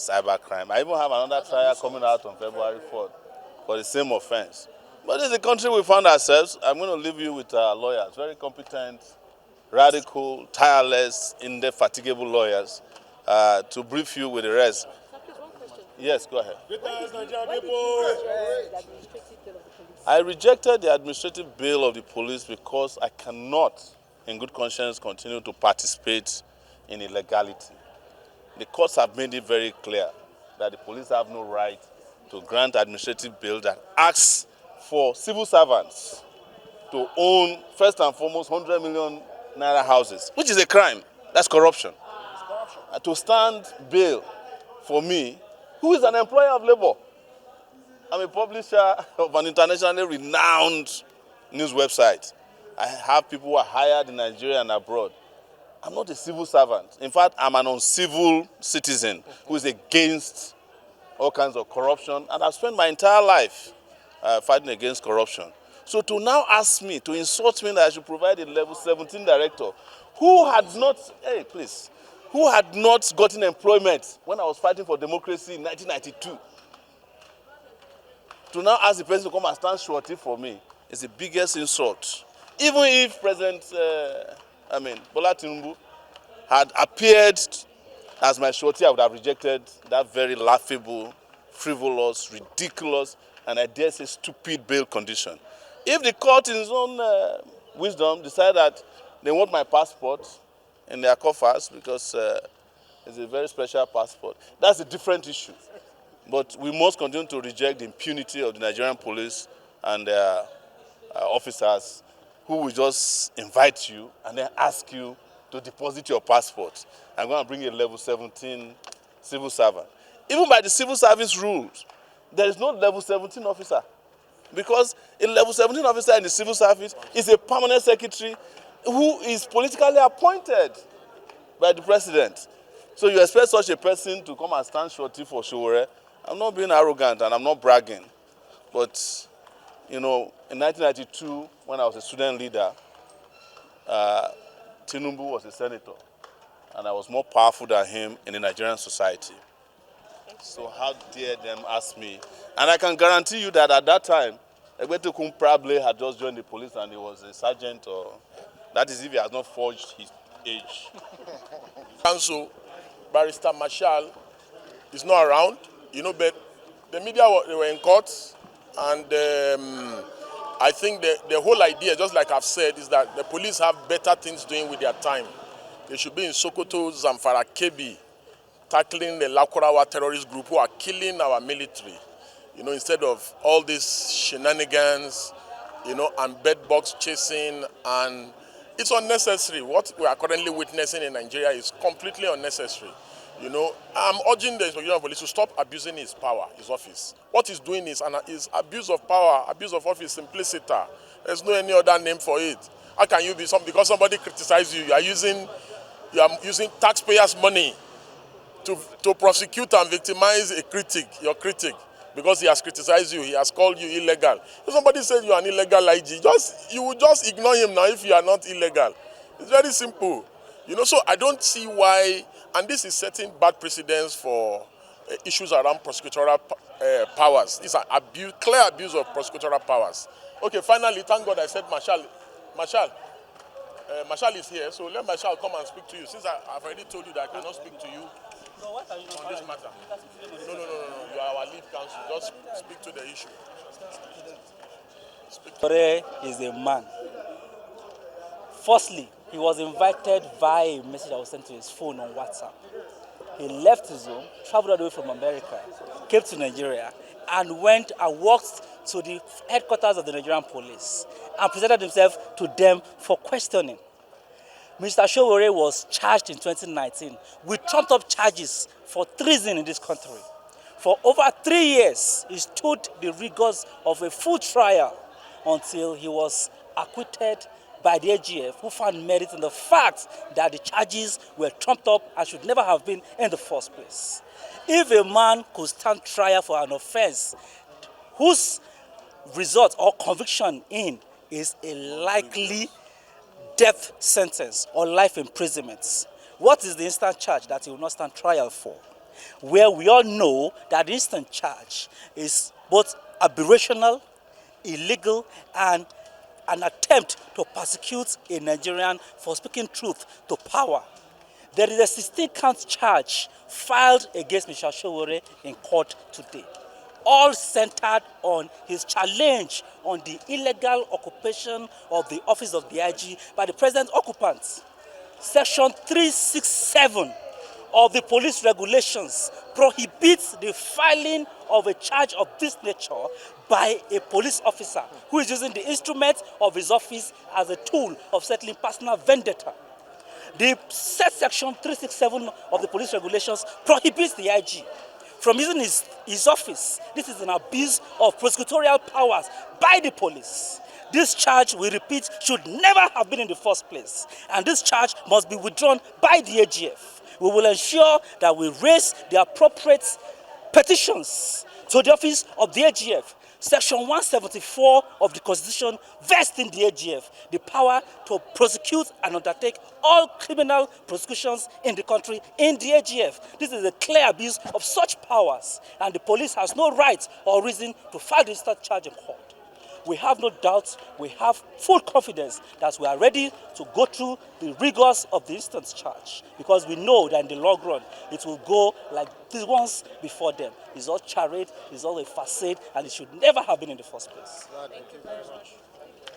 cybercrime. I even have another trial coming out on February 4th for the same offense. But this is the country we found ourselves. I'm going to leave you with our lawyers, very competent, radical, tireless, indefatigable lawyers to brief you with the rest. Yes, go ahead. I rejected the administrative bill of the police because I cannot, in good conscience, continue to participate in illegality. The courts have made it very clear that the police have no right to grant administrative bill that asks for civil servants to own, first and foremost, 100 million naira houses, which is a crime. That's corruption. To stand bail for me, who is an employer of labor. I'm a publisher of an internationally renowned news website. I have people who are hired in Nigeria and abroad. I'm not a civil servant. In fact, I'm an uncivil citizen who is against all kinds of corruption, and I've spent my entire life fighting against corruption. So to now ask me, to insult me that I should provide a level 17 director who had not, who had not gotten employment when I was fighting for democracy in 1992, to now ask the president to come and stand surety for me is the biggest insult. Even if President Bola Tinubu had appeared as my surety, I would have rejected that very laughable, frivolous, ridiculous, and I dare say stupid bail condition. If the court in its own wisdom decide that they want my passport in their coffers because it's a very special passport, that's a different issue. But we must continue to reject the impunity of the Nigerian police and their officers who will just invite you and then ask you to deposit your passport. I'm going to bring a level 17 civil servant. Even by the civil service rules, there is no level 17 officer. Because a level 17 officer in the civil service is a permanent secretary who is politically appointed by the president. So you expect such a person to come and stand surety for Sowore. I'm not being arrogant and I'm not bragging. But, you know, in 1992, when I was a student leader, Tinubu was a senator. And I was more powerful than him in the Nigerian society. So how dare them ask me? And I can guarantee you that at that time, Egbetekun probably had just joined the police and he was a sergeant, or that is if he has not forged his age. Counsel, Barrister Marshall is not around, you know, but the media they were in court, and I think the whole idea, just like I've said, is that the police have better things doing with their time. They should be in Sokoto, Zamfara, Kebbi, tackling the Lakurawa terrorist group who are killing our military, you know, instead of all these shenanigans, you know, and bedbox chasing, and it's unnecessary. What we are currently witnessing in Nigeria is completely unnecessary. You know, I'm urging the Inspector of Police to stop abusing his power, his office. What he's doing is abuse of power, abuse of office, simpliciter. There's no any other name for it. How can you be because somebody criticizes you? You are using taxpayers' money to prosecute and victimize your critic, because he has criticized you, he has called you illegal. If somebody says you are an illegal IG, you will just ignore him now if you are not illegal. It's very simple. You know, so I don't see why, and this is setting bad precedents for issues around prosecutorial powers. It's an clear abuse of prosecutorial powers. Okay, finally, thank God I said Marshall is here, so let Marshall come and speak to you. Since I've already told you that I cannot speak to you on this matter. No. You are our lead counsel. Just speak to the issue. Sowore is a man. Firstly, he was invited via a message that was sent to his phone on WhatsApp. He left his home, traveled all the way from America, came to Nigeria, and went and walked to the headquarters of the Nigerian police and presented himself to them for questioning. Mr. Sowore was charged in 2019 with trumped-up charges for treason in this country. For over 3 years, he stood the rigors of a full trial until he was acquitted by the AGF, who found merit in the fact that the charges were trumped up and should never have been in the first place. If a man could stand trial for an offense whose result or conviction in is a likely death sentence or life imprisonment, what is the instant charge that he will not stand trial for? where we all know that the instant charge is both aberrational, illegal, and an attempt to persecute a Nigerian for speaking truth to power. There is a 16-count charge filed against Mr. Sowore in court today, all centered on his challenge on the illegal occupation of the office of the IG by the present occupants. Section 367 of the police regulations prohibits the filing of a charge of this nature by a police officer who is using the instrument of his office as a tool of settling personal vendetta. The said section 367 of the police regulations prohibits the IG from using his office. This is an abuse of prosecutorial powers by the police. This charge, we repeat, should never have been in the first place. And this charge must be withdrawn by the AGF. We will ensure that we raise the appropriate petitions to the office of the AGF. Section 174 of the Constitution vests in the AGF the power to prosecute and undertake all criminal prosecutions in the country in the AGF. This is a clear abuse of such powers, and the police has no right or reason to file this charge in court. We have no doubt, we have full confidence that we are ready to go through the rigors of the instant charge, because we know that in the long run it will go like the ones before them. It's all charade, it's all a facade, and it should never have been in the first place. Thank you very much.